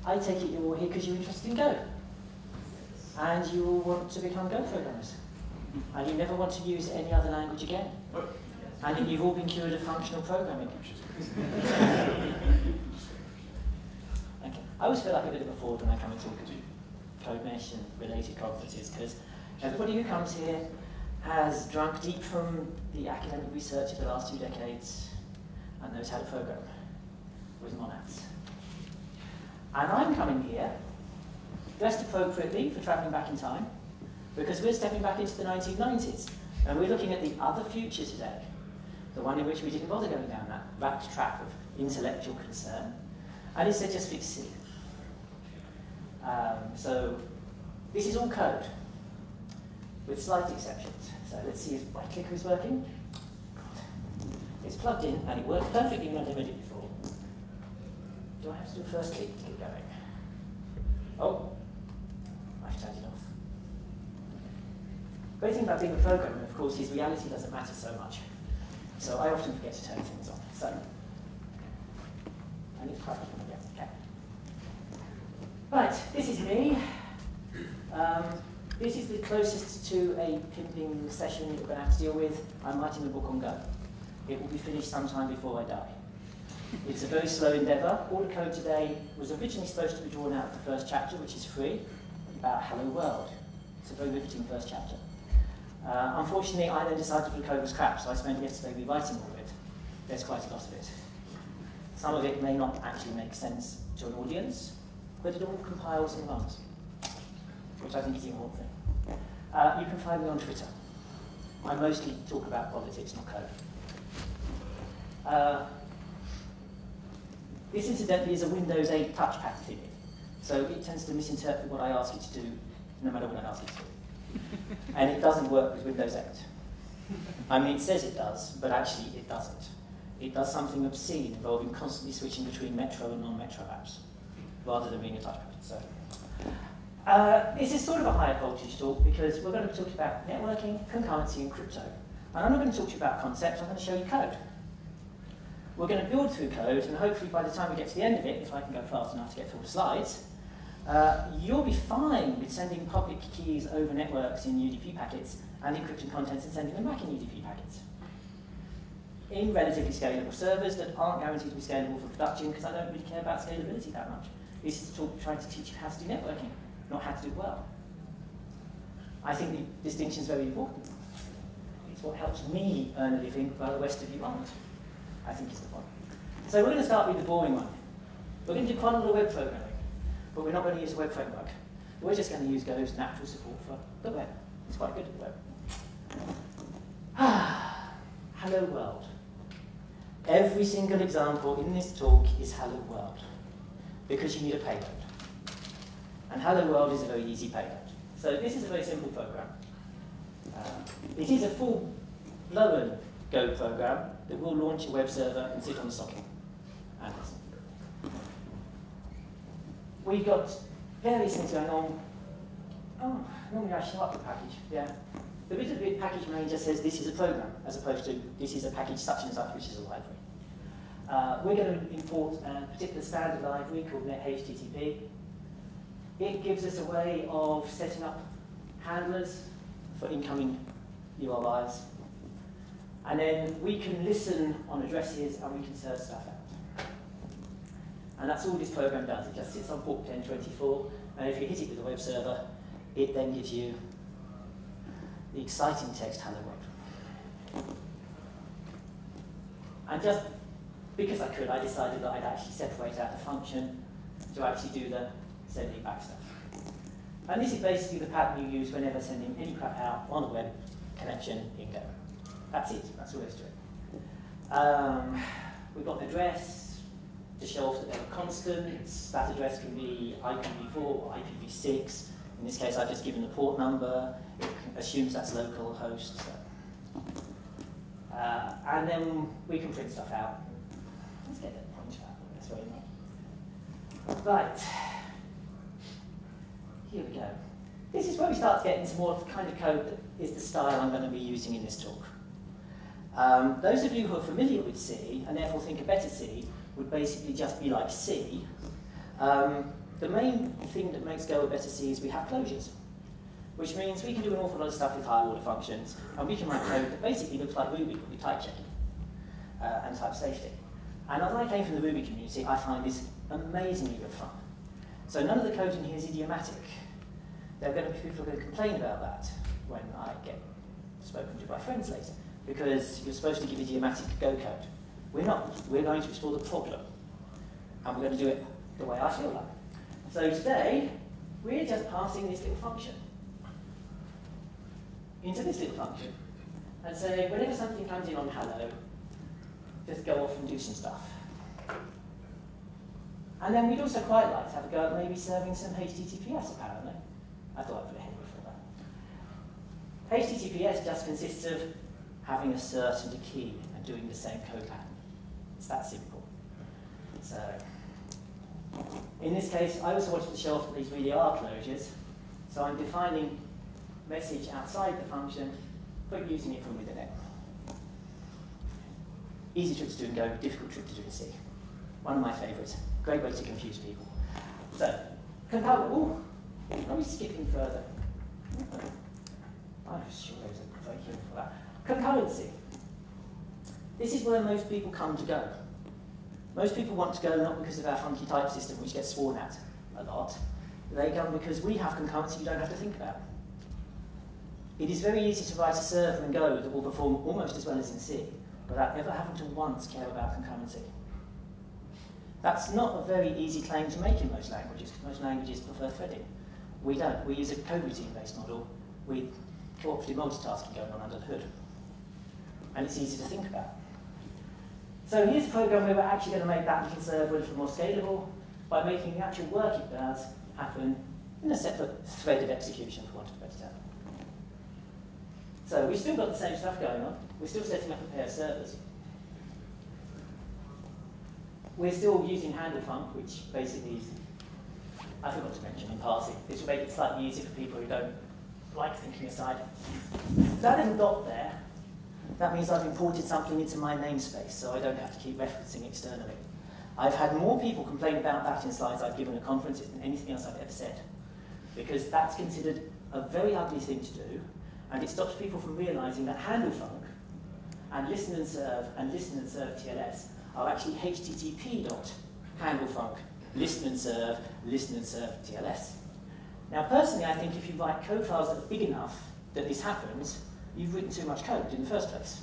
I take it you're all here because you're interested in Go. And you all want to become Go programmers. And you never want to use any other language again. And you've all been cured of functional programming. Okay. I always feel like a bit of a fraud when I come and talk at Code Mesh and related conferences, because everybody who comes here has drunk deep from the academic research of the last 2 decades and knows how to program with monads. And I'm coming here, dressed appropriately for travelling back in time, because we're stepping back into the 1990s, and we're looking at the other future today, the one in which we didn't bother going down that rat trap of intellectual concern, and instead just fix C. So this is all code, with slight exceptions. So let's see if my clicker is working. It's plugged in, and it worked perfectly when I demoed it before. Do I have to do a first click to get going? Oh, I've turned it off. Great thing about being a programmer, of course, is reality doesn't matter so much. So I often forget to turn things on. So, I need to plug it in again. Okay. Right, this is me. This is the closest to a pimping session you're going to have to deal with. I'm writing a book on Go. It will be finished sometime before I die. It's a very slow endeavour. All the code today was originally supposed to be drawn out of the first chapter, which is free, about Hello World. It's a very riveting first chapter. Unfortunately, I then decided the code was crap, so I spent yesterday rewriting all of it. There's quite a lot of it. Some of it may not actually make sense to an audience, but it all compiles and runs, which I think is the important thing. You can find me on Twitter. I mostly talk about politics, not code. This incidentally is a Windows 8 touchpad thing, so it tends to misinterpret what I ask it to do, no matter what I ask it to do. And it doesn't work with Windows 8. I mean, it says it does, but actually it doesn't. It does something obscene involving constantly switching between Metro and non-Metro apps, rather than being a touchpad. So, this is sort of a higher voltage talk because we're going to be talking about networking, concurrency, and crypto. And I'm not going to talk to you about concepts, I'm going to show you code. We're going to build through code, and hopefully by the time we get to the end of it, if I can go fast enough to get through the slides, you'll be fine with sending public keys over networks in UDP packets and encrypting contents and sending them back in UDP packets. In relatively scalable servers that aren't guaranteed to be scalable for production, because I don't really care about scalability that much. This is trying to teach you how to do networking, not how to do it well. I think the distinction is very important. It's what helps me earn a living while the rest of you aren't, I think is the point. So we're going to start with the boring one. We're going to do quite a lot of web programming, but we're not going to use a web framework. We're just going to use Go's natural support for the web. It's quite good at the web. Hello World. Every single example in this talk is Hello World, because you need a payload. And Hello World is a very easy payload. So this is a very simple program. It is a full-blown Go program that will launch a web server and sit on the socket and listen. We've got various things going on. Oh, normally I show up the package, yeah. The bit of the package manager says this is a program, as opposed to this is a package such and such, which is a library. We're going to import a particular standard library called NetHTTP. It gives us a way of setting up handlers for incoming URIs. And then we can listen on addresses and we can search stuff out. And that's all this program does. It just sits on port 1024, and if you hit it with a web server, it then gives you the exciting text hello world. And just because I could, I decided that I'd actually separate out the function to actually do the sending back stuff. And this is basically the pattern you use whenever sending any crap out on a web connection in Go. That's it, that's all there is to it. We've got an address to show off that there are constants. That address can be IPv4 or IPv6. In this case, I've just given the port number. It assumes that's local host. So. And then we can print stuff out. Let's get that point out. That's very nice. Right. Here we go. This is where we start to get into more of the kind of code that is the style I'm going to be using in this talk. Those of you who are familiar with C, and therefore think a better C, would basically just be like C. the main thing that makes Go a better C is we have closures, which means we can do an awful lot of stuff with higher order functions, and we can write code that basically looks like Ruby, but with type checking and type safety. And as I came from the Ruby community, I find this amazingly good fun. So none of the code in here is idiomatic. There are going to be people who are going to complain about that when I get spoken to by friends later, because you're supposed to give idiomatic Go code. We're not. We're going to explore the problem, and we're going to do it the way I feel like. So today, we're just passing this little function into this little function, and say, whenever something comes in on hello, just go off and do some stuff. And then we'd also quite like to have a go at maybe serving some HTTPS, apparently. I thought I'd put a header for that. HTTPS just consists of having a cert and a key and doing the same code pattern. It's that simple. So, in this case, I also wanted to show off that these really are closures. So I'm defining message outside the function, but using it from within it. Easy trick to do in Go, difficult trick to do in C. One of my favourites. Great way to confuse people. So, concurrency. Ooh, are we skipping further? I'm sure there's a break in for that. Concurrency. This is where most people come to Go. Most people want to go not because of our funky type system, which gets sworn at a lot. They come because we have concurrency you don't have to think about. It is very easy to write a server in Go that will perform almost as well as in C, without ever having to once care about concurrency. That's not a very easy claim to make in most languages, because most languages prefer threading. We don't. We use a coroutine-based model with cooperative multitasking going on under the hood. And it's easy to think about. So here's a program where we're actually going to make that little server a little more scalable by making the actual work it does happen in a separate thread of execution, for want of a better term. So we've still got the same stuff going on. We're still setting up a pair of servers. We're still using handle func, which basically is, I forgot to mention in passing, this will make it slightly easier for people who don't like thinking aside. That little dot there, that means I've imported something into my namespace, so I don't have to keep referencing externally. I've had more people complain about that in slides I've given at conferences than anything else I've ever said, because that's considered a very ugly thing to do, and it stops people from realizing that handle func and listen and serve TLS are actually http.handlefunc, listen and serve TLS. Now, personally, I think if you write code files that are big enough that this happens, you've written too much code in the first place.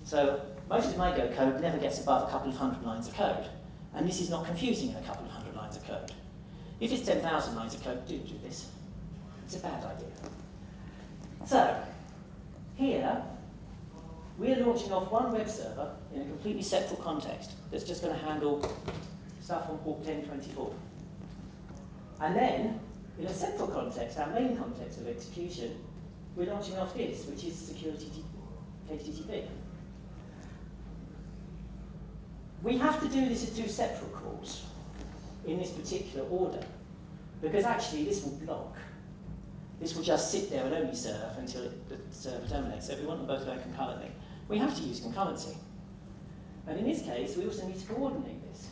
So most of my Go code never gets above a couple of hundred lines of code, and this is not confusing in a couple of hundred lines of code. If it's 10,000 lines of code, do this. It's a bad idea. So here, we're launching off one web server in a completely separate context that's just going to handle stuff on port 1024. And then, in a separate context, our main context of execution, we're launching off this, which is security HTTP. We have to do this as two separate calls in this particular order, because actually this will block. This will just sit there and only serve until the server terminates. So if we want them both going concurrently, we have to use concurrency. And in this case, we also need to coordinate this.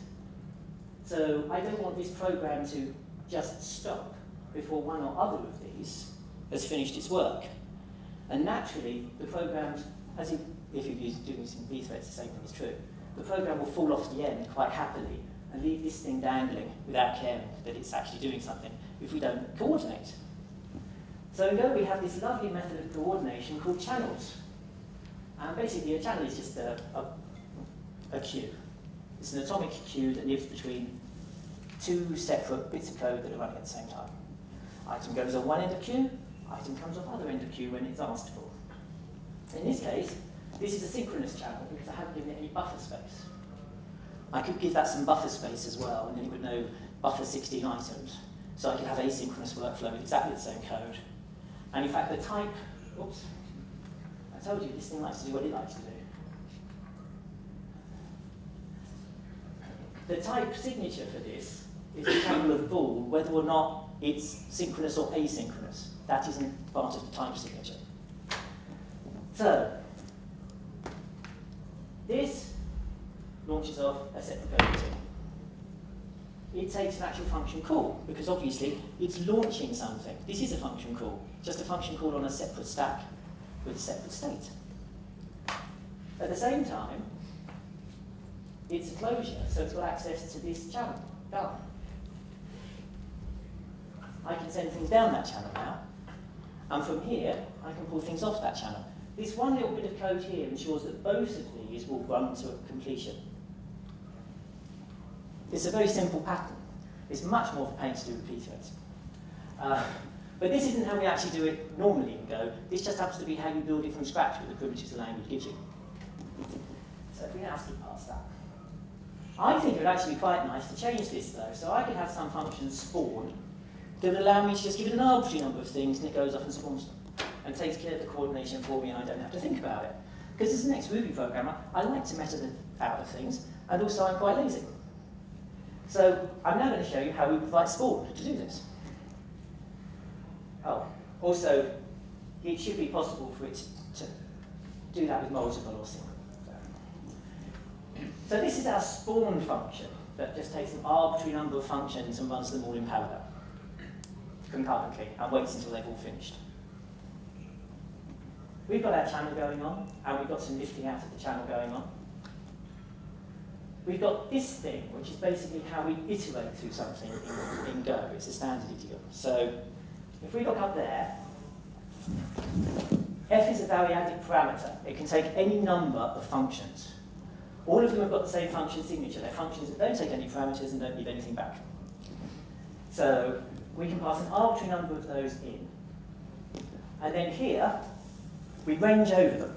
So I don't want this program to just stop before one or other of these has finished its work. And naturally, the program, as if you're doing this in B threads, the same thing is true. The program will fall off the end quite happily and leave this thing dangling without caring that it's actually doing something if we don't coordinate. So in Go, we have this lovely method of coordination called channels. And basically, a channel is just a queue. It's an atomic queue that lives between two separate bits of code that are running at the same time. Item goes on one end of queue, item comes off other end of queue when it's asked for. In this case, this is a synchronous channel because I haven't given it any buffer space. I could give that some buffer space as well, and then it would know buffer 16 items. So I could have asynchronous workflow with exactly the same code. And in fact, the type, oops, I told you this thing likes to do what it likes to do. The type signature for this is a channel of bool, whether or not it's synchronous or asynchronous. That isn't part of the type signature. So, this launches off a separate code routine. it takes an actual function call, because obviously it's launching something. This is a function call, just a function call on a separate stack with a separate state. At the same time, it's a closure, so it's got access to this channel. Done. I can send things down that channel now, and from here, I can pull things off that channel. This one little bit of code here ensures that both of these will run to completion. It's a very simple pattern. It's much more of a pain to do with p-threads. But this isn't how we actually do it normally in Go. This just happens to be how you build it from scratch with the primitives the language gives you. So if we now skip past that. I think it would actually be quite nice to change this though. So I could have some function spawn that would allow me to just give it an arbitrary number of things and it goes off and spawns them. And takes care of the coordination for me and I don't have to think about it. Because as an ex-Ruby programmer, I like to meta out of things, and also I'm quite lazy. So I'm now going to show you how we would write spawn to do this. Oh, also, it should be possible for it to do that with multiple or single. So this is our spawn function that just takes an arbitrary number of functions and runs them all in parallel, concurrently, and waits until they've all finished. We've got our channel going on, and we've got some lifting out of the channel going on. We've got this thing, which is basically how we iterate through something in Go. It's a standard idiom. So if we look up there, f is a variadic parameter. It can take any number of functions. All of them have got the same function signature. They're functions that don't take any parameters and don't leave anything back. So we can pass an arbitrary number of those in. And then here, we range over them.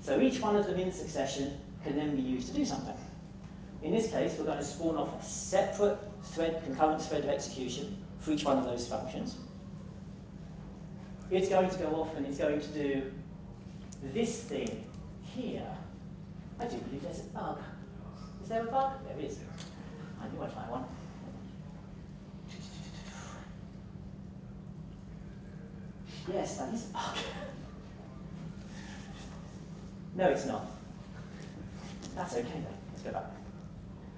So each one of them in succession can then be used to do something. In this case, we're going to spawn off a separate thread, concurrent thread of execution for each one of those functions. It's going to go off and it's going to do this thing here. I do believe there's a bug. Is there a bug? There is. I knew I'd find one. Yes, that is a bug. No, it's not. That's okay then. Let's go back.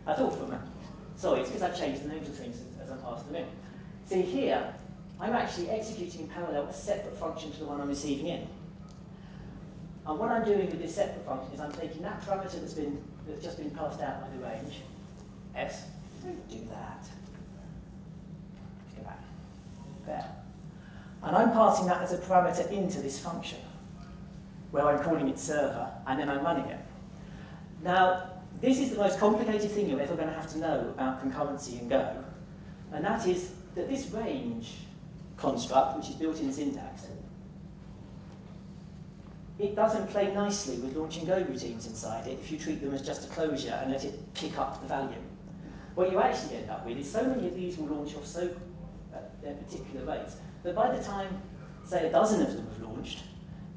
I thought for a moment. Sorry, it's because I've changed the names of things as I passed them in. See here, I'm actually executing in parallel a separate function to the one I'm receiving in. And what I'm doing with this separate function is I'm taking that parameter that's just been passed out by the range, s, don't do that. Let's go back. There. And I'm passing that as a parameter into this function, where I'm calling it server, and then I'm running it. Now, this is the most complicated thing you're ever going to have to know about concurrency in Go, and that is that this range construct, which is built in syntax, it doesn't play nicely with launching Go routines inside it if you treat them as just a closure and let it pick up the value. What you actually end up with is so many of these will launch off so at their particular rates that by the time, say, a dozen of them have launched,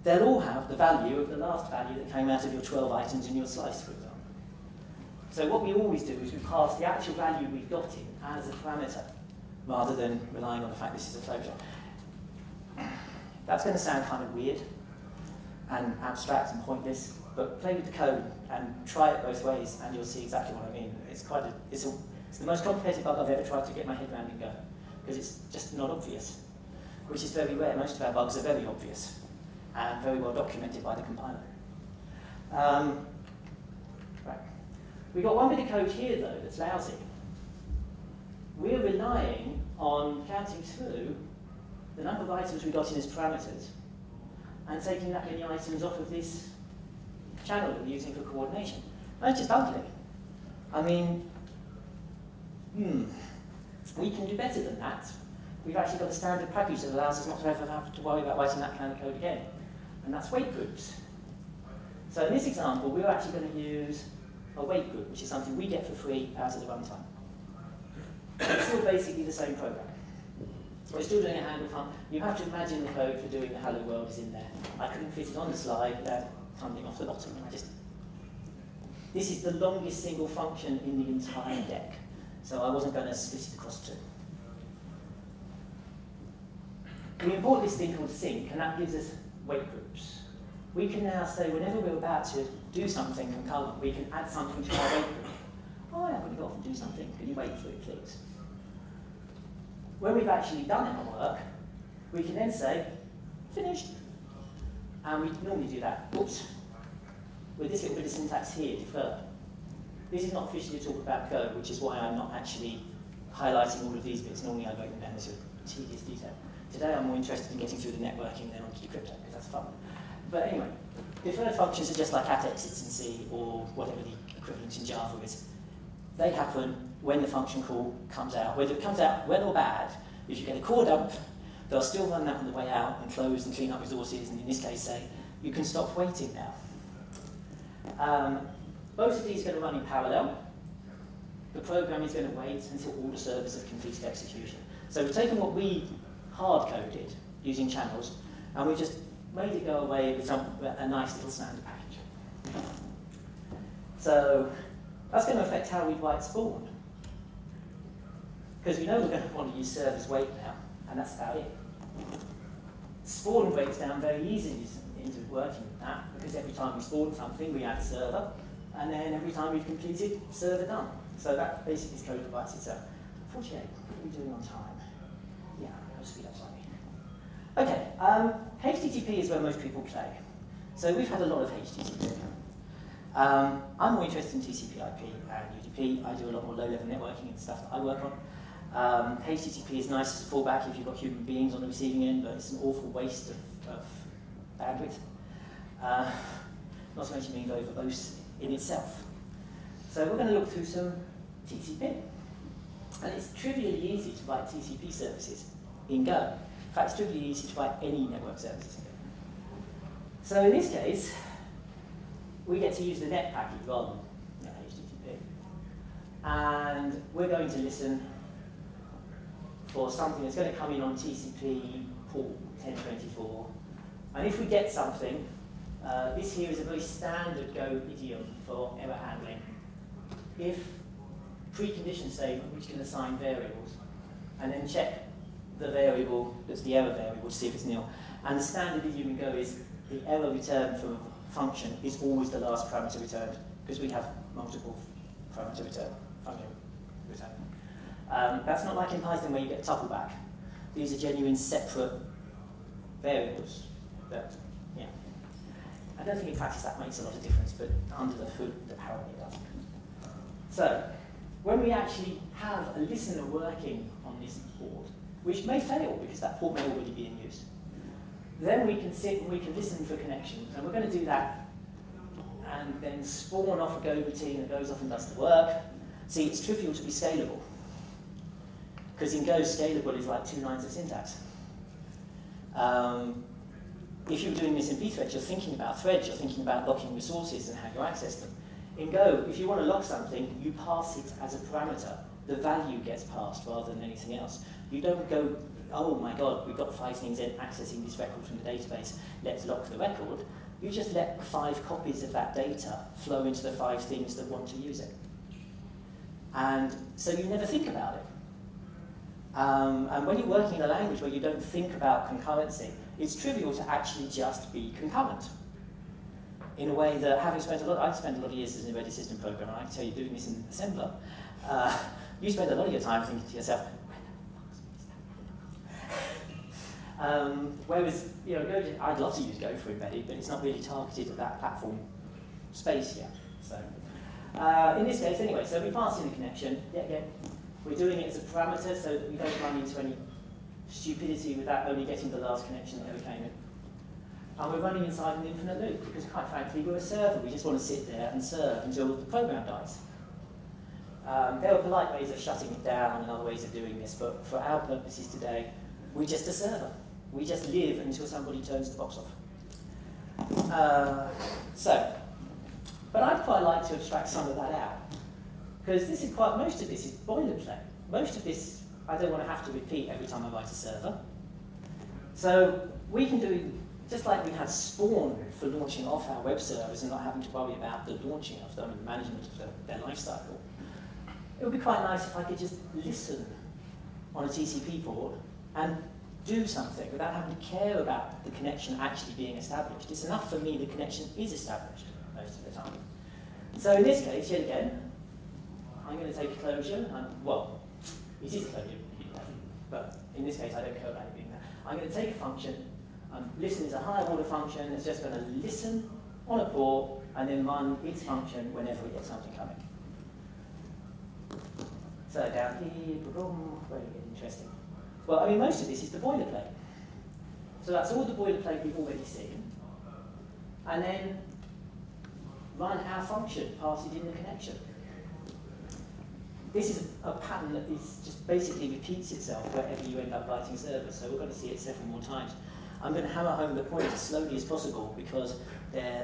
they'll all have the value of the last value that came out of your 12 items in your slice, for example. So what we always do is we pass the actual value we've got in as a parameter, rather than relying on the fact this is a closure. That's going to sound kind of weird and abstract and pointless, but play with the code and try it both ways, and you'll see exactly what I mean. It's the most complicated bug I've ever tried to get my head around in Go, because it's just not obvious, which is very rare. Most of our bugs are very obvious and very well documented by the compiler. Right. We've got one bit of code here, though, that's lousy. We're relying on counting through the number of items we got in as parameters and taking that many items off of this channel that we're using for coordination. That's just ugly. I mean, we can do better than that. We've actually got a standard package that allows us not to ever have to worry about writing that kind of code again, and that's weight groups. So in this example, we're actually going to use a weight group, which is something we get for free out of the runtime. It's still basically the same program. We're still doing a handle function. You have to imagine the code for doing the hello world is in there. I couldn't fit it on the slide without tumbling off the bottom. This is the longest single function in the entire deck, so I wasn't going to split it across two. We import this thing called sync, and that gives us weight groups. We can now say whenever we're about to do something concurrent, we can add something to our weight group. hi, I'm going to go off and do something. Can you wait for it, please? When we've actually done our work, we can then say, finished. And we normally do that, oops, with this little bit of syntax here, defer. This is not officially a talk about Go, which is why I'm not actually highlighting all of these bits. Normally I break them down into tedious detail. Today I'm more interested in getting through the networking and then onto the crypto, because that's fun. But anyway, deferred functions are just like at exits in C, or whatever the equivalent in Java is. They happen when the function call comes out. Whether it comes out well or bad, if you get a core dump, they'll still run that on the way out and close and clean up resources, and in this case say, you can stop waiting now. Both of these are going to run in parallel. The program is going to wait until all the servers have completed execution. So we've taken what we hard-coded using channels, and we've just made it go away with a nice little standard package. So that's going to affect how we write spawn. Because we know we're going to want to use servers wait now, and that's about it. Spawn breaks down very easily into working with that, because every time we spawn something, we add a server, and then every time we've completed, server done. So that basically is code that writes itself. 48, what are we doing on time? Yeah, I'll speed up slightly. Okay, HTTP is where most people play. So we've had a lot of HTTP. I'm more interested in TCP/IP and UDP. I do a lot more low-level networking and stuff that I work on. HTTP is nice as a fallback if you've got human beings on the receiving end, but it's an awful waste of bandwidth. Not to mention being very verbose in itself. So we're going to look through some TCP. And it's trivially easy to write TCP services in Go. In fact, it's trivially easy to write any network services in Go. So in this case, we get to use the net package rather than HTTP. And we're going to listen for something that's going to come in on TCP port 1024. And if we get something, this here is a very standard Go idiom for error handling. If precondition statement, which can assign variables, and then check the variable that's the error variable to see if it's nil. And the standard idiom in Go is the error returned from a function is always the last parameter returned, because we have multiple parameter return, function return. That's not like in Python where you get a tuple back. These are genuine separate variables that, yeah. I don't think in practice that makes a lot of difference, but under the hood, apparently it does. So, when we actually have a listener working on this port, which may fail because that port may already be in use, then we can sit and we can listen for connections, and we're going to do that and then spawn off a Go routine that goes off and does the work. See, it's trivial to be scalable, because in Go, scalable is like 2 lines of syntax. If you're doing this in pthreads, you're thinking about threads, you're thinking about locking resources and how you access them. In Go, if you want to lock something, you pass it as a parameter. The value gets passed rather than anything else. You don't go, oh my god, we've got 5 things accessing this record from the database, let's lock the record. You just let 5 copies of that data flow into the 5 things that want to use it. And so you never think about it. And when you're working in a language where you don't think about concurrency, it's trivial to actually just be concurrent. In a way that, having spent I've spent a lot of years as an embedded system programmer, and I can tell you doing this in assembler, you spend a lot of your time thinking to yourself, whereas, you know, Go, I'd love to use Go for embedded, but it's not really targeted at that platform space yet. So, in this case, anyway, so we pass in the connection. Yeah, we're doing it as a parameter so that we don't run into any stupidity with that only getting the last connection that ever came in. And we're running inside an infinite loop because, quite frankly, we're a server. We just want to sit there and serve until the program dies. There are polite ways of shutting it down and other ways of doing this, but for our purposes today, we're just a server. We just live until somebody turns the box off. But I'd quite like to abstract some of that out, because this is most of this is boilerplate. Most of this I don't want to have to repeat every time I write a server. So we can do, just like we had Spawn for launching off our web servers and not having to worry about the launching of them and the management of their life cycle. It would be quite nice if I could just listen on a TCP port and do something without having to care about the connection actually being established. It's enough for me the connection is established most of the time. So in this case, yet again, I'm going to take a closure, well, it is a closure, but in this case I don't care about it being that. I'm going to take a function, listen is a higher order function, it's just going to listen on a port and then run its function whenever we get something coming. So down here, where do we get interesting? Well, I mean, most of this is the boilerplate. So that's all the boilerplate we've already seen. And then run our function, pass it in the connection. This is a pattern that is just basically repeats itself wherever you end up writing servers. So we're going to see it several more times. I'm going to hammer home the point as slowly as possible because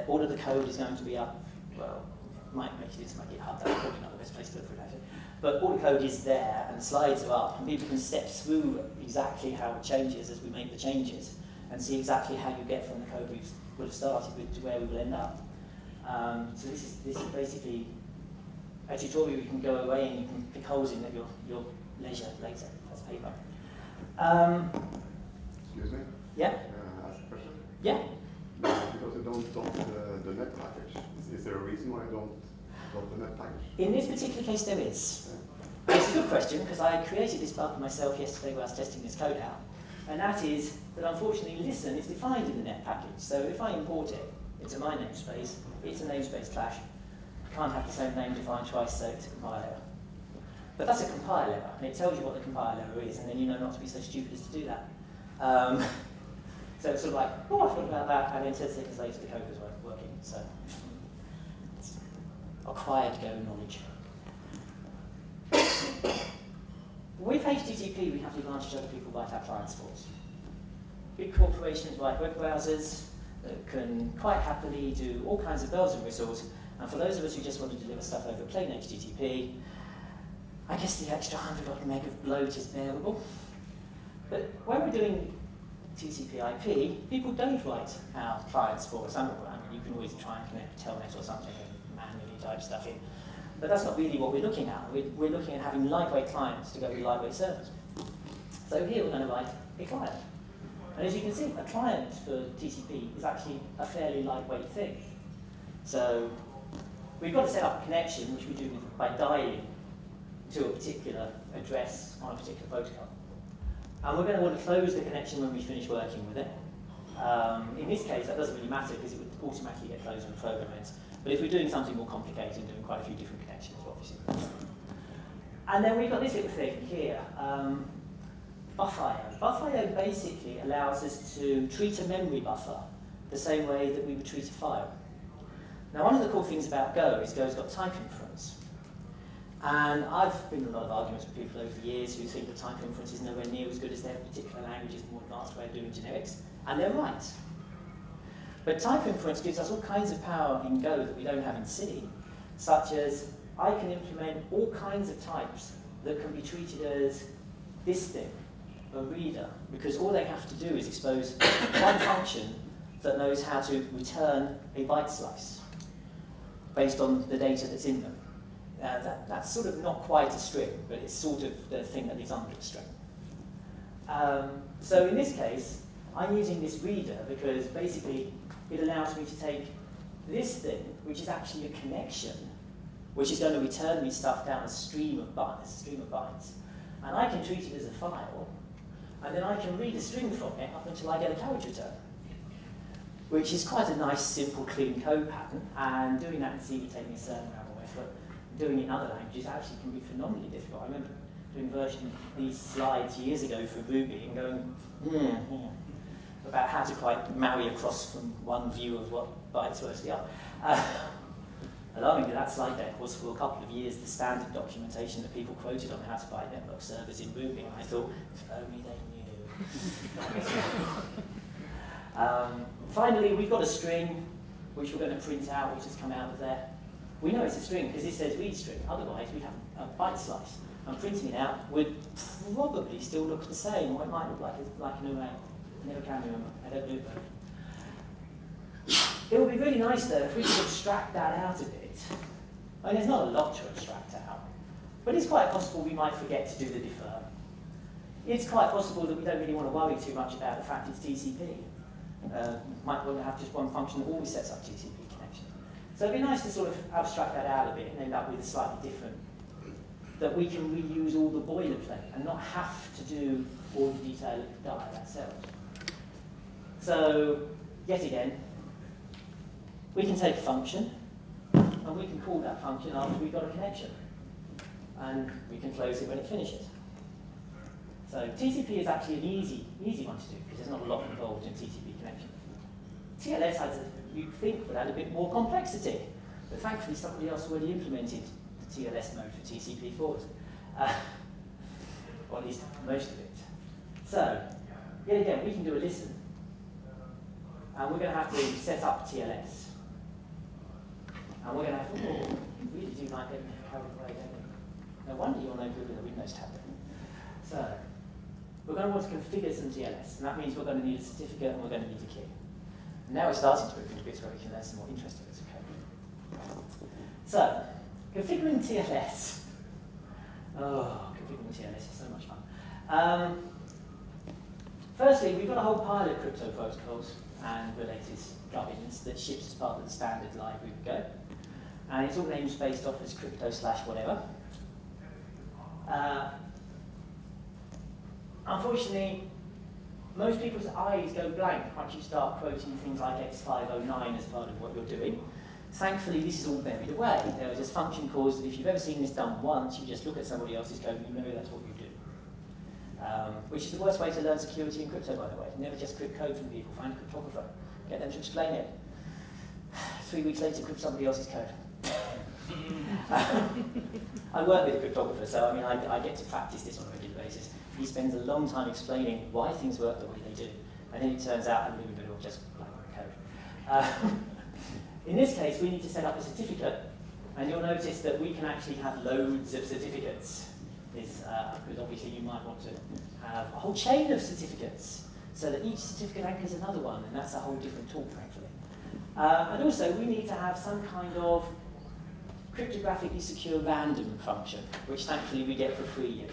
all of the code is going to be up. Well, might make it into my GitHub. That's probably not the best place to look for it actually. But all the code is there and the slides are up, and people can step through exactly how it changes as we make the changes, and see exactly how you get from the code we would have started with to where we will end up. So this is basically a tutorial. You can go away and you can pick holes in at your leisure later. That's paper. Excuse me? Yeah? Ask a question? Yeah? Because I don't the net package. Is there a reason why I don't the net package? In this particular case, there is. It's a good question, because I created this bug myself yesterday when I was testing this code out. And that is that unfortunately listen is defined in the net package. So if I import it into my namespace, it's a namespace clash. I can't have the same name defined twice, so it's a compile error. But that's a compile error, and it tells you what the compile error is, and then you know not to be so stupid as to do that. So it's sort of like, oh, I thought about that, and then 10 seconds later the code was working. So it's acquired Go knowledge. With HTTP, we have the advantage other people write our clients for us. Big corporations write web browsers that can quite happily do all kinds of bells and whistles, and for those of us who just want to deliver stuff over plain HTTP, I guess the extra 100 odd meg of bloat is bearable. But when we're doing TCP/IP, people don't write our clients for us. I mean, you can always try and connect Telnet or something and manually type stuff in. But that's not really what we're looking at. We're looking at having lightweight clients to go with lightweight servers. So here we're going to write a client. And as you can see, a client for TCP is actually a fairly lightweight thing. So we've got to set up a connection, which we do by dialing to a particular address on a particular protocol. And we're going to want to close the connection when we finish working with it. In this case, that doesn't really matter because it would automatically get closed when the program ends. But if we're doing something more complicated and doing quite a few different connections, obviously. And then we've got this little thing here, buff.io. Buff.io basically allows us to treat a memory buffer the same way that we would treat a file. Now, one of the cool things about Go is Go's got type inference. And I've been in a lot of arguments with people over the years who think that type inference is nowhere near as good as their particular language's more advanced way of doing generics, and they're right. But type inference gives us all kinds of power in Go that we don't have in C, such as I can implement all kinds of types that can be treated as this thing, a reader, because all they have to do is expose one function that knows how to return a byte slice based on the data that's in them. That's sort of not quite a string, but it's sort of the thing that is under the string. So in this case, I'm using this reader because basically it allows me to take this thing, which is actually a connection, which is going to return me stuff down a stream of bytes, and I can treat it as a file, and then I can read a string from it up until I get a carriage return, which is quite a nice, simple, clean code pattern, and doing that in C would take me a certain amount of effort. Doing it in other languages actually can be phenomenally difficult. I remember doing version of these slides years ago for Ruby and going, about how to quite marry across from one view of what bytes were to the other. Alarmingly, that slide deck was for a couple of years the standard documentation that people quoted on how to write network servers in Ruby, and I thought, if only they knew. Finally, we've got a string, which we're going to print out, which has come out of there. We know it's a string because it says read string, otherwise we'd have a byte slice. And printing it out would probably still look the same, or it might look like an array. I never can remember, I don't do that. It would be really nice though if we could abstract that out a bit. I mean, there's not a lot to abstract out, but it's quite possible we might forget to do the defer. It's quite possible that we don't really want to worry too much about the fact it's TCP. Might want to have just one function that always sets up TCP connection. So it'd be nice to sort of abstract that out a bit and end up with a slightly different that we can reuse all the boilerplate and not have to do all the detail of the dial ourselves. So, yet again, we can take a function, and we can call that function after we've got a connection. And we can close it when it finishes. So TCP is actually an easy one to do, because there's not a lot involved in TCP connection. TLS has, you'd think, would add a bit more complexity, but thankfully somebody else already implemented the TLS mode for TCP for us, or at least most of it. So, yet again, we can do a listen, and we're going to have to set up TLS. And we're going to have to, oh, we really do like getting carried away, don't we? No wonder you're no good with a Windows tablet. So, we're going to want to configure some TLS, and that means we're going to need a certificate and we're going to need a key. And now we're starting to move into bits where we can learn some more interesting bits of code. So, configuring TLS. Oh, configuring TLS is so much fun. Firstly, we've got a whole pile of crypto protocols and related gubbins that ships as part of the standard library we go. And it's all namespaced off as crypto/whatever. Unfortunately, most people's eyes go blank once you start quoting things like X509 as part of what you're doing. Thankfully, this is all buried away. There are just function calls that if you've ever seen this done once, you just look at somebody else's code and you know that's what you do. Which is the worst way to learn security in crypto, by the way. Never just crypt code from people. Find a cryptographer. Get them to explain it. 3 weeks later, crypt somebody else's code. I work with a cryptographer, so I mean, I get to practice this on a regular basis. He spends a long time explaining why things work the way they do, and then it turns out a little bit of just black code. In this case, we need to set up a certificate, and you'll notice that we can actually have loads of certificates. Because obviously you might want to have a whole chain of certificates, so that each certificate anchors another one, and that's a whole different talk, frankly. And also, we need to have some kind of cryptographically secure random function, which thankfully we get for free.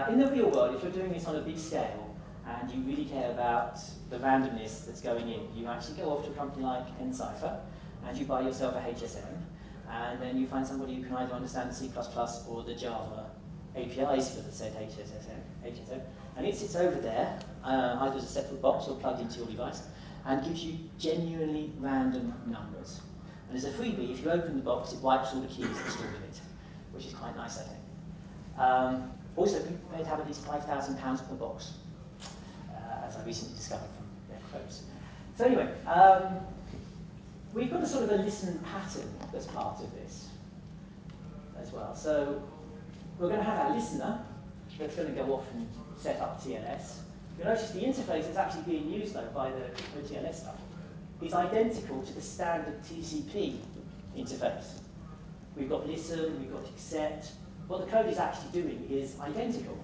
In the real world, if you're doing this on a big scale, and you really care about the randomness that's going in, you actually go off to a company like NCipher, and you buy yourself a HSM, and then you find somebody who can either understand C++ or the Java APIs for the said HSM, and it sits over there, either as a separate box or plugged into your device, and gives you genuinely random numbers. And as a freebie, if you open the box, it wipes all the keys that are stored in it, which is quite nice, I think. Also, be prepared to have at least £5,000 per box, as I recently discovered from their quotes. So anyway, we've got a sort of a listen pattern that's part of this as well. So we're going to have our listener that's going to go off and set up TLS. You'll notice the interface that's actually being used, though, by the TLS stuff is identical to the standard TCP interface. We've got listen, we've got accept. What the code is actually doing is identical.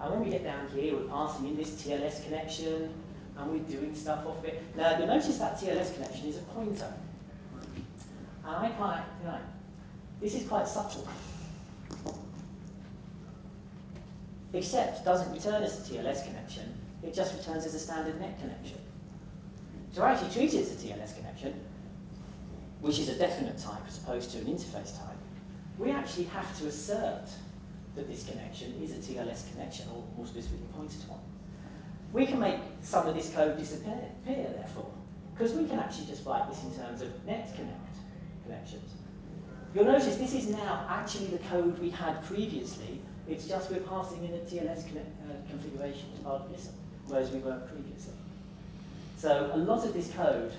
And when we get down here, we're passing in this TLS connection, and we're doing stuff off of it. Now, you'll notice that TLS connection is a pointer. And I quite, this is quite subtle. Accept doesn't return as a TLS connection, it just returns as a standard net connection. So I actually treat it as a TLS connection, which is a definite type as opposed to an interface type. We actually have to assert that this connection is a TLS connection, or more specifically pointed to one. We can make some of this code disappear, therefore, because we can actually just write this in terms of net connections. You'll notice this is now actually the code we had previously, it's just we're passing in a TLS configuration as part of listen, whereas we weren't previously. So a lot of this code,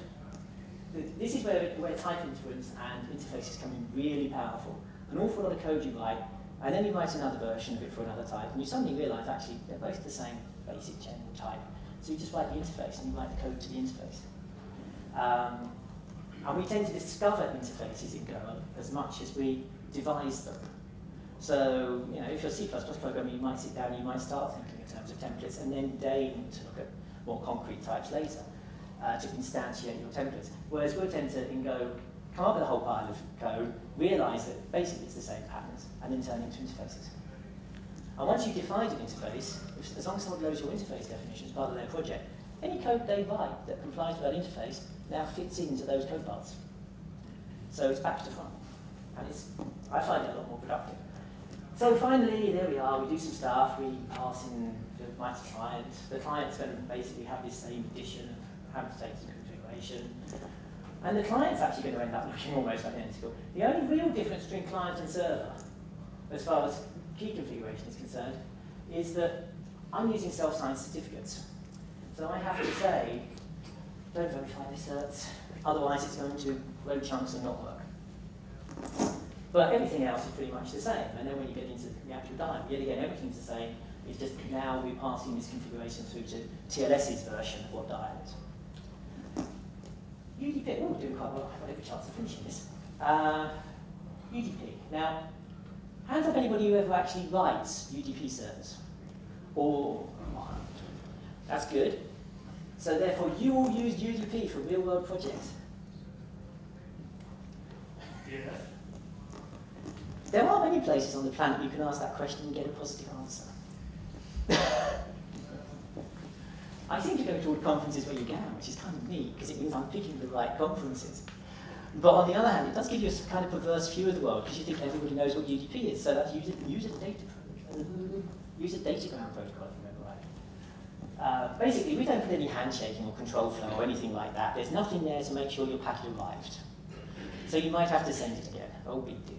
this is where type influence and interfaces come in really powerful. An awful lot of code you write, and then you write another version of it for another type, and you suddenly realise actually they're both the same basic general type. So you just write the interface and you write the code to the interface. And we tend to discover interfaces in Go as much as we devise them. So, if you're a C++ programmer, you might sit down, you might start thinking in terms of templates, and then deign to look at more concrete types later to instantiate your templates. Whereas we'll tend to, in Go, come up with a whole pile of code, realise that basically it's the same patterns, and then turn it into interfaces. And once you've defined an interface, as long as someone knows your interface definition as part of their project, any code they write that complies with that interface now fits into those code paths. So it's back to front. And I find it a lot more productive. So finally, there we are, we do some stuff, we pass in the mighty client. The client's going to basically have this same addition of ham states and configuration. And the client's actually going to end up looking almost identical. The only real difference between client and server, as far as key configuration is concerned, is that I'm using self-signed certificates. So I have to say, don't verify this certs, otherwise it's going to load chunks and not work. But everything else is pretty much the same. And then when you get into the actual dial, yet again, everything's the same. It's just now we're passing this configuration through to TLS's version of what dial is. UDP, oh, we're doing quite well. I've got every chance of finishing this. UDP. Now, hands up anybody who ever actually writes UDP servers? Or, that's good. So therefore, you all use UDP for real-world projects. Yeah. There aren't many places on the planet you can ask that question and get a positive answer. I seem to go to all the conferences where you can, which is kind of neat, because it means I'm picking the right conferences. But on the other hand, it does give you a kind of perverse view of the world, because you think everybody knows what UDP is. So that's user datagram protocol, if you remember right. Basically, we don't put any handshaking or control flow or anything like that. There's nothing there to make sure your packet arrived. So you might have to send it again. Oh, big deal.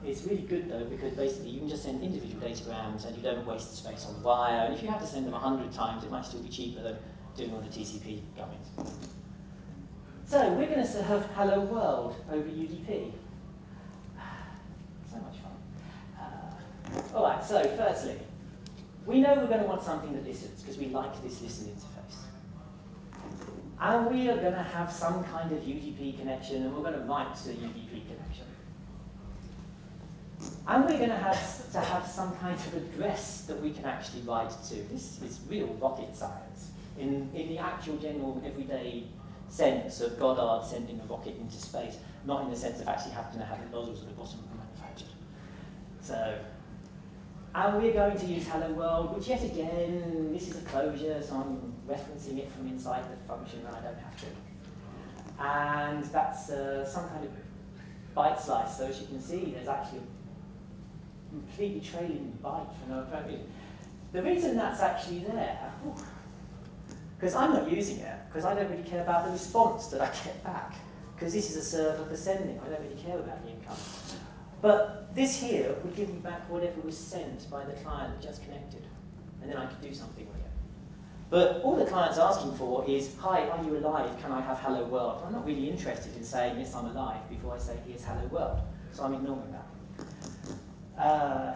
It's really good though, because basically you can just send individual datagrams and you don't waste space on the wire. And if you have to send them 100 times, it might still be cheaper than doing all the TCP gummings. So we're going to serve Hello World over UDP. So much fun. All right, so firstly, we know we're going to want something that listens, because we like this listen interface. And we are going to have some kind of UDP connection, and we're going to write to the UDP connection. And we're going to have some kind of address that we can actually write to. This is real rocket science. In the actual general everyday sense of Goddard sending a rocket into space, not in the sense of actually having to have the nozzles at the bottom manufactured. So, and we're going to use Hello World, which yet again, this is a closure, so I'm referencing it from inside the function, and I don't have to. And that's some kind of byte slice, so as you can see, there's actually a completely trailing byte for no apparent reason. The reason that's actually there, because I'm not using it, because I don't really care about the response that I get back, because this is a server for sending, I don't really care about the income. But this here would give me back whatever was sent by the client that just connected, and then I could do something with it. But all the client's asking for is, hi, are you alive? Can I have Hello World? I'm not really interested in saying, yes, I'm alive, before I say, here's Hello World. So I'm ignoring that.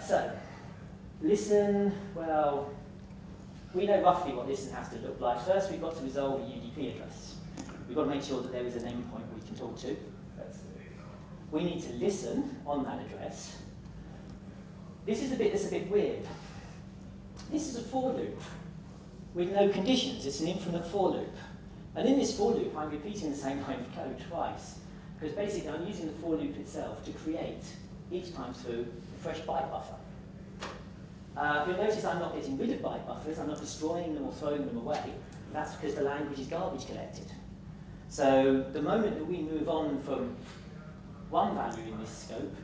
So, listen, well, we know roughly what listen has to look like. First, we've got to resolve a UDP address. We've got to make sure that there is an endpoint we can talk to. We need to listen on that address. This is a bit that's a bit weird. This is a for loop with no conditions. It's an infinite for loop. And in this for loop, I'm repeating the same kind of code twice, because basically I'm using the for loop itself to create, each time through, a fresh byte buffer. You'll notice I'm not getting rid of byte buffers, I'm not destroying them or throwing them away. That's because the language is garbage collected. So the moment that we move on from one value in this scope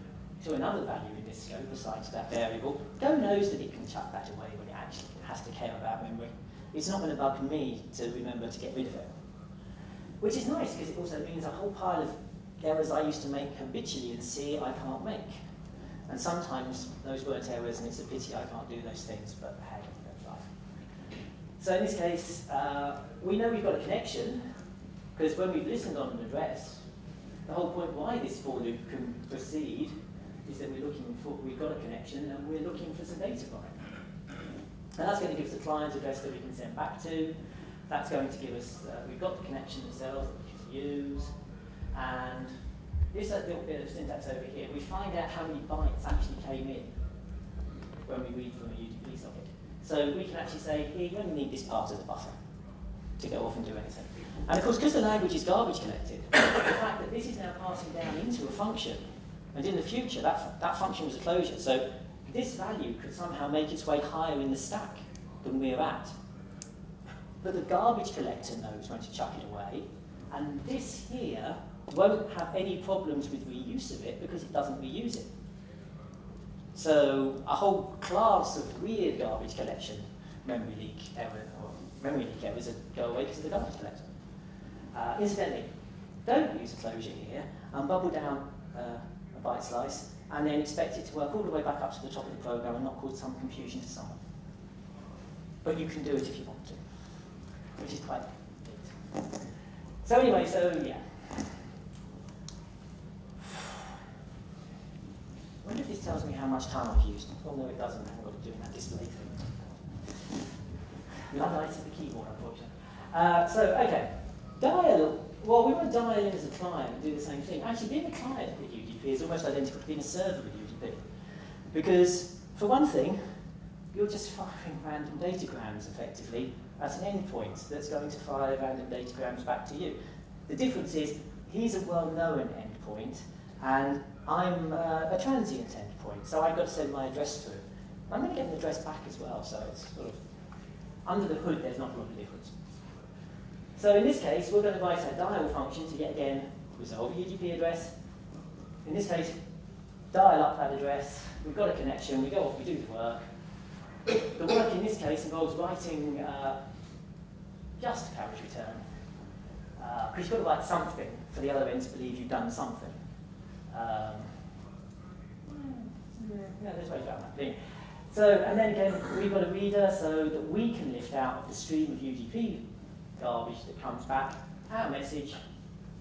to another value in this scope, besides that variable, Go knows that it can chuck that away when it actually has to care about memory. It's not going to bug me to remember to get rid of it. Which is nice, because it also means a whole pile of errors I used to make habitually in C I can't make. And sometimes those weren't errors, and it's a pity I can't do those things, but hey, that's life. So in this case, we know we've got a connection, because when we've listened on an address, the whole point why this for loop can proceed is that we've got a connection, and we're looking for some data from it. And that's going to give us a client address that we can send back to. That's going to give us, we've got the connection itself that we can use, and this little bit of syntax over here, we find out how many bytes actually came in when we read from a UDP socket. So we can actually say, here, you only need this part of the buffer to go off and do anything. And of course, because the language is garbage collected, the fact that this is now passing down into a function, and in the future, that function was a closure. So this value could somehow make its way higher in the stack than we're at. But the garbage collector knows when to chuck it away, and this here won't have any problems with reuse of it because it doesn't reuse it. So a whole class of weird garbage collection memory leak errors that go away because of the garbage collector. Incidentally, don't use a closure here and bubble down a byte slice and then expect it to work all the way back up to the top of the program and not cause some confusion to someone. But you can do it if you want to, which is quite neat. So anyway, yeah. I wonder if this tells me how much time I've used. Oh no, it doesn't. I haven't got to do that display thing. Luddite to the keyboard, unfortunately. So, okay. Dial. Well, we won't dial in as a client and do the same thing. Actually, being a client with UDP is almost identical to being a server with UDP. Because, for one thing, you're just firing random datagrams, effectively, at an endpoint that's going to fire random datagrams back to you. The difference is, he's a well-known endpoint, and I'm a transient endpoint, so I've got to send my address through. I'm going to get an address back as well, so it's sort of, under the hood, there's not a lot of difference. So in this case, we're going to write a dial function to yet again resolve a UDP address. In this case, dial up that address, we've got a connection, we go off, we do the work. The work in this case involves writing just a carriage return, because you've got to write something for the other end to believe you've done something. Yeah, there's ways around that thing. So, and then again, we've got a reader so that we can lift out of the stream of UDP garbage that comes back our message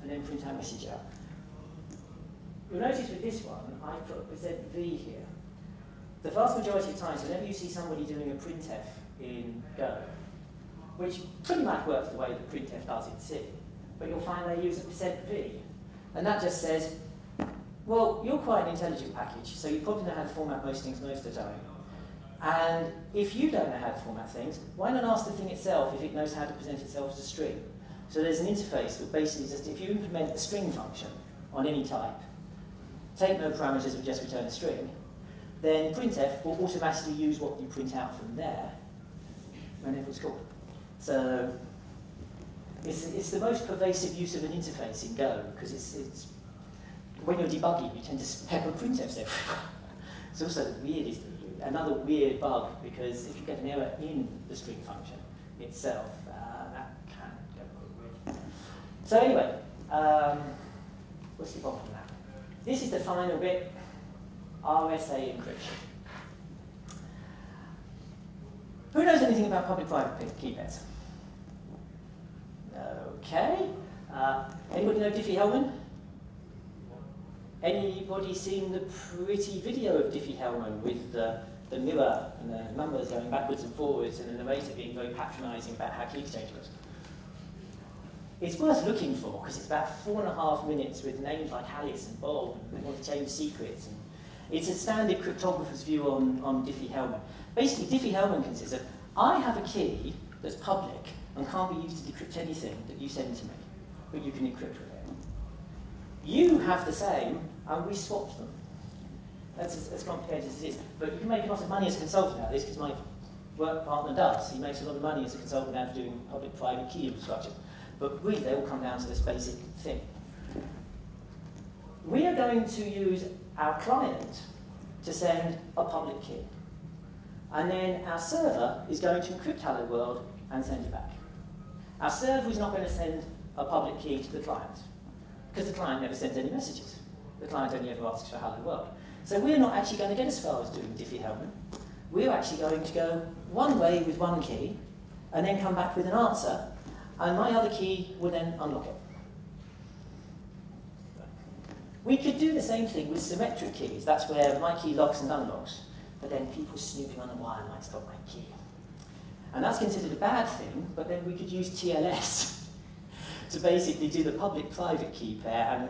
and then print our message out. You'll notice with this one, I put a ZV here. The vast majority of times, whenever you see somebody doing a printf in Go, which pretty much works the way that printf does in C, but you'll find they use a %v. And that just says, well, you're quite an intelligent package, so you probably know how to format most things most of the time. And if you don't know how to format things, why not ask the thing itself if it knows how to present itself as a string? So there's an interface that basically just, if you implement a string function on any type, take no parameters but just return a string, then printf will automatically use what you print out from there whenever it's called. So it's the most pervasive use of an interface in Go, because it's when you're debugging, you tend to pepper printfs everywhere. It's also the weirdest, another weird bug, because if you get an error in the string function itself, that can go weird. So anyway, we'll skip on from that. This is the final bit, RSA encryption. Who knows anything about public-private key pairs? Okay. Anybody know Diffie-Hellman? Anybody seen the pretty video of Diffie-Hellman with the mirror and the numbers going backwards and forwards and the narrator being very patronising about how key exchange works? It's worth looking for because it's about 4.5 minutes with names like Alice and Bob and they want to change secrets. And it's a standard cryptographer's view on Diffie-Hellman. Basically, Diffie-Hellman consists of, I have a key that's public and can't be used to decrypt anything that you send to me, but you can encrypt with it. You have the same, and we swapped them. That's as complicated as it is. But you can make a lot of money as a consultant out of this, because my work partner does. He makes a lot of money as a consultant out of doing public-private key infrastructure. But really, they all come down to this basic thing. We are going to use our client to send a public key. And then our server is going to encrypt hello world and send it back. Our server is not going to send a public key to the client, because the client never sends any messages. The client only ever asks for hello world. So we're not actually going to get as far as doing Diffie-Hellman. We're actually going to go one way with one key, and then come back with an answer, and my other key will then unlock it. We could do the same thing with symmetric keys. That's where my key locks and unlocks, but then people snooping on the wire might stop my key. And that's considered a bad thing, but then we could use TLS to basically do the public-private key pair and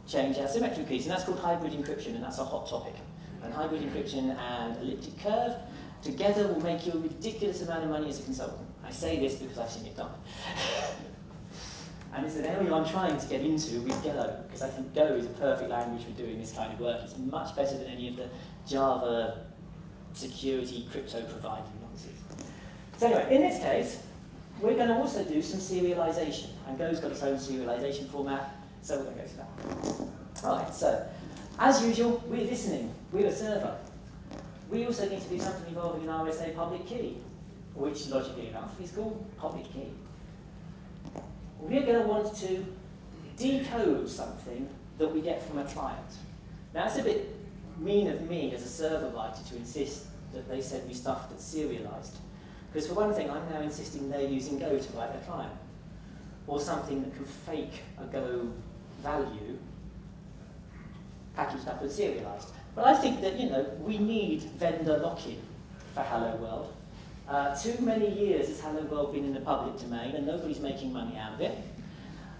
change our symmetric keys. And that's called hybrid encryption, and that's a hot topic. And hybrid encryption and elliptic curve together will make you a ridiculous amount of money as a consultant. I say this because I've seen it done. And it's an area I'm trying to get into with Go, because I think Go is a perfect language for doing this kind of work. It's much better than any of the Java security crypto providing nonsense. So anyway, in this case, we're going to also do some serialization. And Go's got its own serialization format, so we're going to go through that. All right, so as usual, we're listening. We're a server. we also need to do something involving an RSA public key, which logically enough is called public key. We're going to want to decode something that we get from a client. Now, it's a bit mean of me as a server writer to insist that they send me stuff that's serialized. Because for one thing, I'm now insisting they're using Go to write their client, or something that can fake a Go value packaged up and serialized. But I think that, you know, we need vendor lock-in for Hello World. Too many years has Hello World been in the public domain and nobody's making money out of it.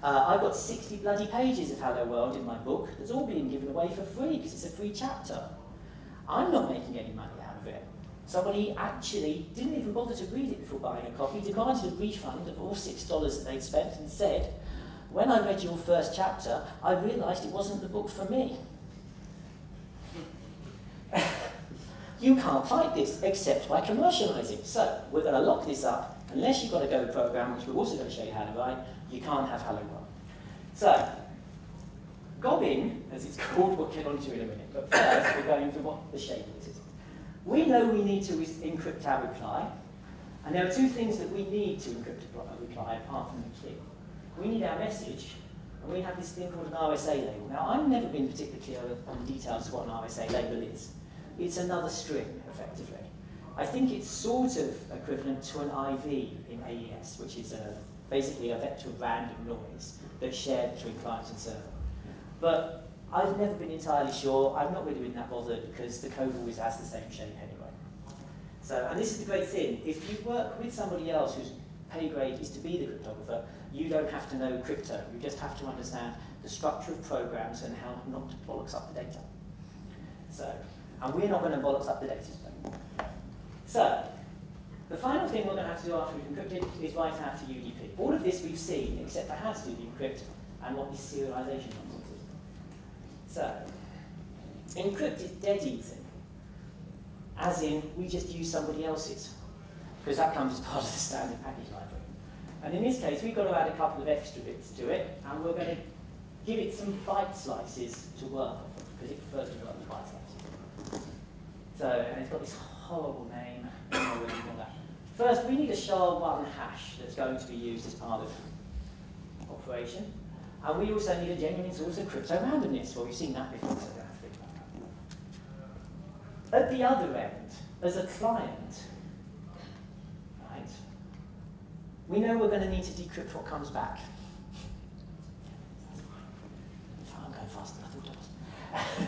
I've got 60 bloody pages of Hello World in my book that's all being given away for free because it's a free chapter. I'm not making any money out of it. Somebody actually didn't even bother to read it before buying a copy, demanded a refund of all $6 that they'd spent and said, when I read your first chapter, I realised it wasn't the book for me. You can't fight this except by commercialising. So we're going to lock this up. Unless you've got a Go program, which we're also going to show you how to write, you can't have Hello World. So, gobbing, as it's called, we'll get onto in a minute. But first, we're going to what the shape is. We know we need to encrypt our reply. And there are two things that we need to encrypt a reply apart from the key. We need our message, and we have this thing called an RSA label. Now, I've never been particularly clear on the details of what an RSA label is. It's another string, effectively. I think it's sort of equivalent to an IV in AES, which is basically a vector of random noise that's shared between client and server. But I've never been entirely sure. I'm not really been that bothered because the code always has the same shape anyway. So, and this is the great thing. If you work with somebody else whose pay grade is to be the cryptographer, you don't have to know crypto. You just have to understand the structure of programs and how not to bollocks up the data. So, and we're not going to bollocks up the data today. So, the final thing we're going to have to do after we've encrypted is write out to UDP. All of this we've seen, except for how to do the encrypt and what this serialization nonsense is. So, encrypt is dead easy. As in, we just use somebody else's, because that comes as part of the standard package library. And in this case, we've got to add a couple of extra bits to it, and we're going to give it some byte slices to work off of, because it prefers to work with byte slices. So, and it's got this horrible name. I don't know where you want that. First, we need a SHA-1 hash that's going to be used as part of operation. And we also need a genuine source of crypto randomness. Well, we've seen that before, so we don't have to think about that. At the other end, as a client, right, we know we're going to need to decrypt what comes back. I'm going faster than I thought I was.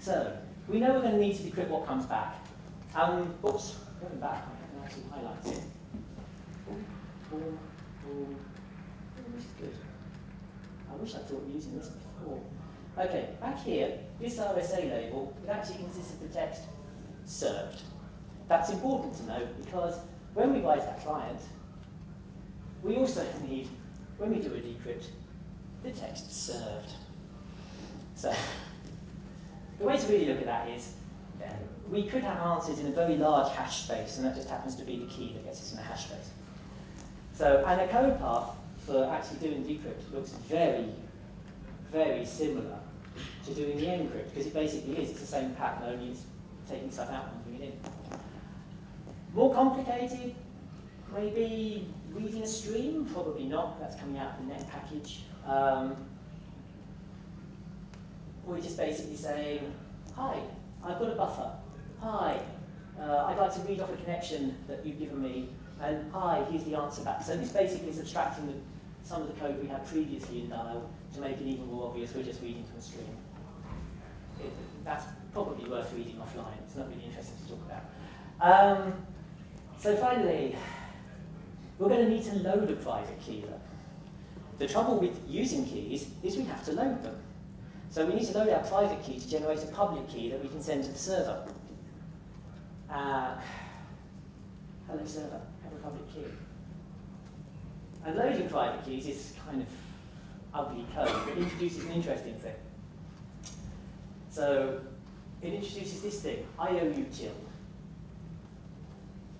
So, we know we're going to need to decrypt what comes back. Oops, going back, I can actually highlight it. This is good. I wish I thought of using this before. Okay, back here, this RSA label, it actually consists of the text served. That's important to know because when we write our client, we also need, when we do a decrypt, the text served. So, the way to really look at that is, we could have answers in a very large hash space, and that just happens to be the key that gets us in a hash space. So, and a code path for actually doing decrypt looks very, very similar to doing the encrypt, because it basically is. It's the same pattern, only it's taking stuff out and putting it in. More complicated, maybe reading a stream? Probably not. That's coming out of the net package. We're just basically saying, hi, I've got a buffer. Hi, I'd like to read off a connection that you've given me, and hi, here's the answer back. So this basically is abstracting some of the code we had previously in Dial to make it even more obvious we're just reading from a stream. That's probably worth reading offline. It's not really interesting to talk about. So finally, we're going to need to load a private key though. The trouble with using keys is we have to load them. So we need to load our private key to generate a public key that we can send to the server. Hello server, have a public key. And loading private keys is kind of ugly code, but it introduces an interesting thing. So it introduces this thing, IOUtil.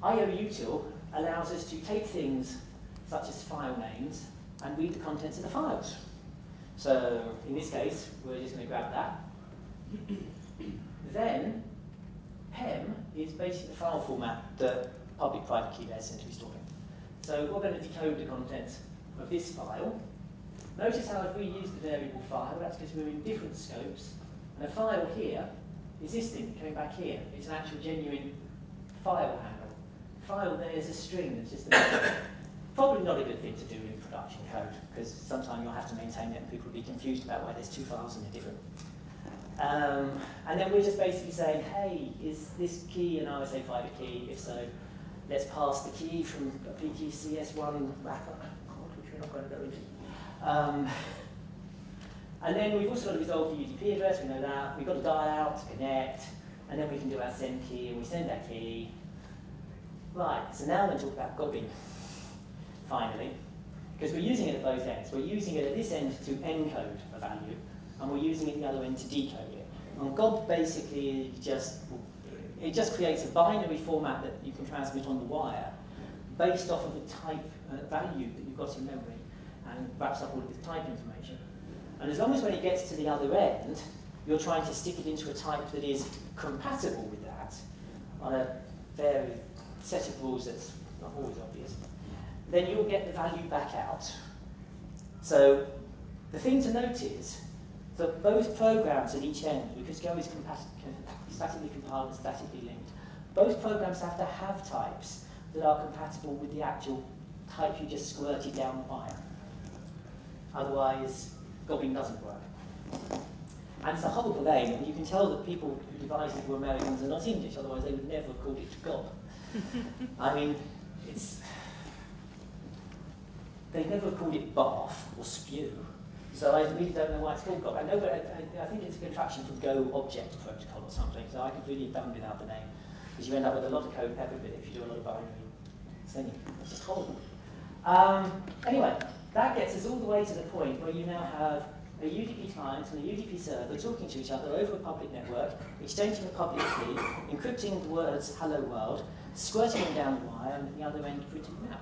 IOUtil allows us to take things such as file names and read the contents of the files. So in this case, we're just going to grab that. Then PEM is basically the file format that public-private key layers tend to be stored in. So we're going to decode the contents of this file. Notice how I've reused the variable file. That's because we're in different scopes. And a file here is this thing coming back here. It's an actual genuine file handle. File there is a string that's just a probably not a good thing to do in production code, because sometimes you'll have to maintain it and people will be confused about why there's two files and they're different. And then we're just basically saying, hey, is this key an RSA private key? If so, let's pass the key from a PQCS1 wrapper, which we're not going to go into. And then we've also got to resolve the UDP address, we know that. We've got to dial out to connect, and then we can do our send key, and we send that key. Right, so now we're going to talk about gobbing, finally, because we're using it at both ends. We're using it at this end to encode a value, and we're using it at the other end to decode it. And gob basically just creates a binary format that you can transmit on the wire based off of the type value that you've got in memory, and wraps up all of this type information. And as long as when it gets to the other end, you're trying to stick it into a type that is compatible with that on a varied set of rules that's not always obvious, then you'll get the value back out. So the thing to note is that both programs at each end, because Go is statically compiled and statically linked, both programs have to have types that are compatible with the actual type you just squirted down the wire. Otherwise, gobbing doesn't work. And it's a horrible name, and you can tell that people who devised it were Americans and not English, otherwise they would never have called it gob. I mean, they never called it bath or spew, so I really don't know why it's called gob. I know, but I think it's a contraction from Go Object Protocol or something, so I could really have done without the name, because you end up with a lot of code peppered with it if you do a lot of binary sending. It's just horrible. Anyway, that gets us all the way to the point where you now have a UDP client and a UDP server talking to each other over a public network, exchanging a public key, encrypting the words hello world, squirting them down the wire, and at the other end printing them out.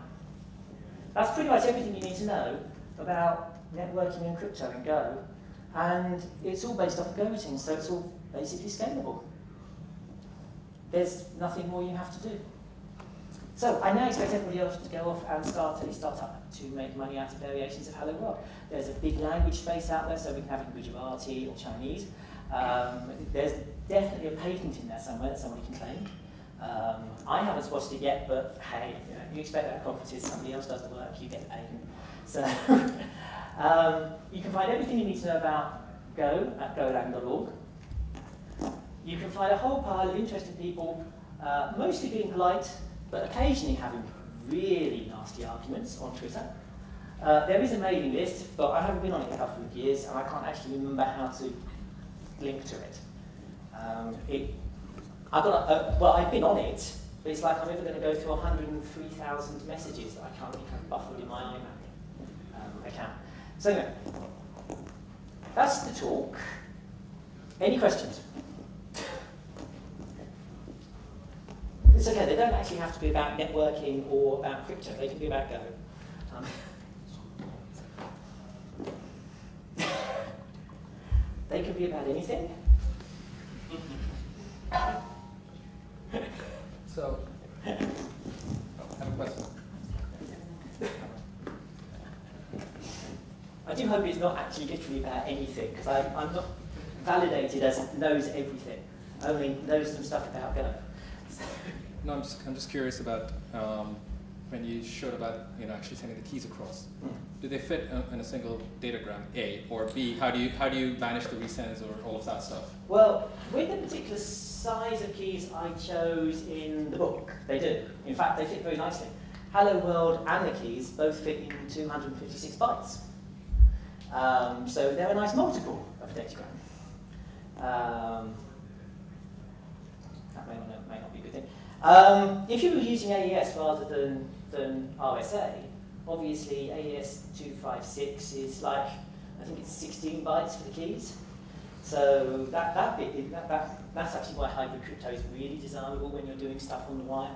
That's pretty much everything you need to know about networking and crypto in Go, and it's all based off of goroutines, so it's all basically scalable. There's nothing more you have to do. So I now expect everybody else to go off and start a startup to make money out of variations of Hello World. There's a big language space out there, so we can have it in Gujarati or Chinese. There's definitely a patent in there somewhere that somebody can claim. I haven't spotted it yet, but hey, you expect that at conferences, somebody else does the work, you get the patent. So you can find everything you need to know about Go at golang.org. You can find a whole pile of interested people, mostly being polite, but occasionally having really nasty arguments on Twitter. There is a mailing list, but I haven't been on it in a couple of years, and I can't actually remember how to link to it. I've been on it, but it's like I'm ever going to go through 103,000 messages that I currently have buffered in my iMac account. So anyway, that's the talk. Any questions? It's okay, they don't actually have to be about networking or about crypto, they can be about Go. They can be about anything. So, I have a question. I do hope it's not actually literally about anything, because I'm not validated as knows everything. I only know some stuff about Go. No, I'm just curious about when you showed about actually sending the keys across. Do they fit in a single datagram? A, or B? How do you manage the resends or all of that stuff? Well, with the particular size of keys I chose in the book, they do. In fact, they fit very nicely. Hello World and the keys both fit in 256 bytes. So they're a nice multiple of a datagram. That may not be a good thing. If you were using AES rather than RSA, obviously AES 256 is like, I think it's 16 bytes for the keys. So that's actually why hybrid crypto is really desirable when you're doing stuff on the wire,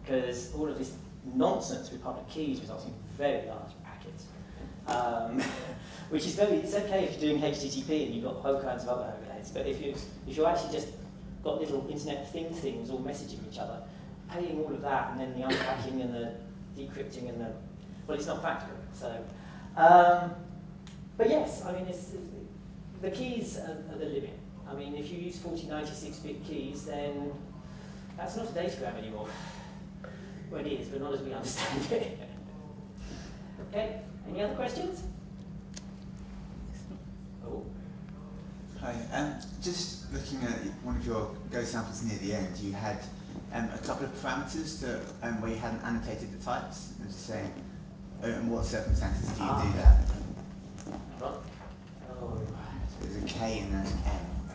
because all of this nonsense with public keys results in very large packets. It's okay if you're doing HTTP and you've got whole kinds of other overheads, but if you're actually just got little Internet of Things all messaging each other, paying all of that, and then the unpacking and the decrypting and the, well, it's not practical. So, but yes, I mean, the keys are the limit. I mean, if you use 4096-bit keys, then that's not a datagram anymore. Well, it is, but not as we understand it. Okay, any other questions? Oh. Hi, just looking at one of your Go samples near the end, you had a couple of parameters that, where you hadn't annotated the types. I was just saying, in what circumstances do you do that? Oh. So there's a K and then an M, I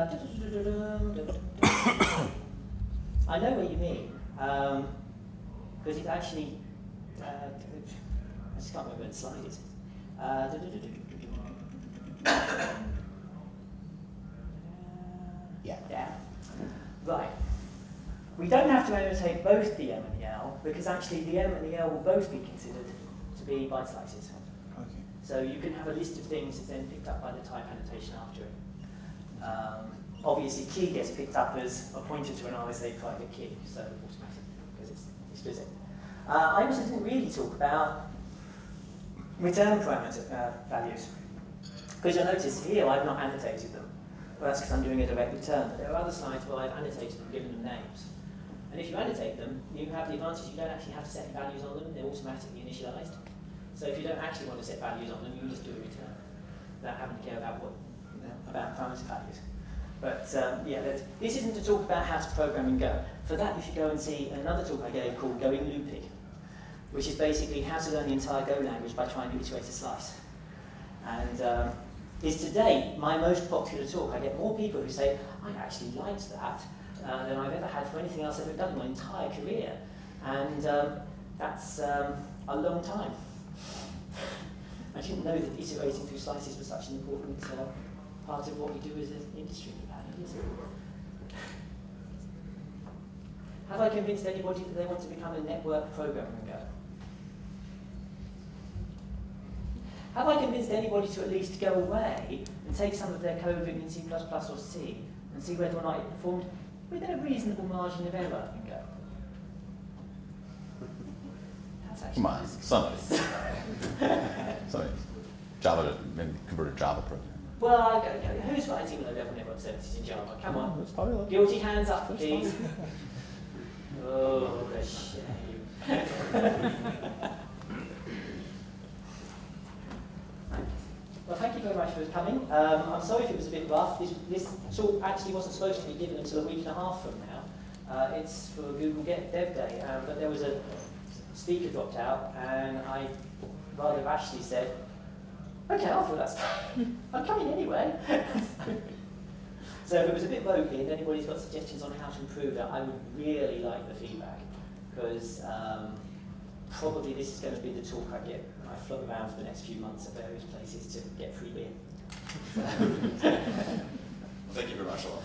think. I know what you mean, because it actually, I just can't remember where the slide is. Yeah. Right. We don't have to annotate both the M and the L, because actually the M and the L will both be considered to be byte slices. Okay. So you can have a list of things that's then picked up by the type annotation after it. Obviously, key gets picked up as a pointer to an RSA private key, so automatically, because it's explicit. I also didn't really talk about return parameter values, because you'll notice here I've not annotated them. Well, that's because I'm doing a direct return, but there are other slides where I've annotated them, given them names. And if you annotate them, you have the advantage you don't actually have to set values on them, they're automatically initialized. So if you don't actually want to set values on them, you can just do a return without having to care about about parameter values. But yeah, this isn't to talk about how to program in Go. For that, you should go and see another talk I gave called Going Loopy, which is basically how to learn the entire Go language by trying to iterate a slice. And is to date my most popular talk. I get more people who say, I actually liked that than I've ever had for anything else I've ever done in my entire career. And that's a long time. I didn't know that iterating through slices was such an important part of what we do as an industry. Have I convinced anybody that they want to become a network programmer in Go? Have I convinced anybody to at least go away and take some of their code written in C++ or C and see whether or not it performed within a reasonable margin of error in Go? That's actually Come on, somebody. Somebody. Java, maybe converted Java program. Well, who's writing low-level network services in Java? Come on. It's probably low. Guilty hands up, please. Oh, the shame. Well, thank you very much for coming. I'm sorry if it was a bit rough. This talk actually wasn't supposed to be given until a week and a half from now. It's for Google Dev Day, but there was a speaker dropped out, and I rather rashly said, okay, I'll fill that stuff. I'm coming anyway. So if it was a bit ropey and anybody's got suggestions on how to improve that, I would really like the feedback, because probably this is going to be the talk I flog around for the next few months at various places to get free beer. Thank you very much, Eleanor.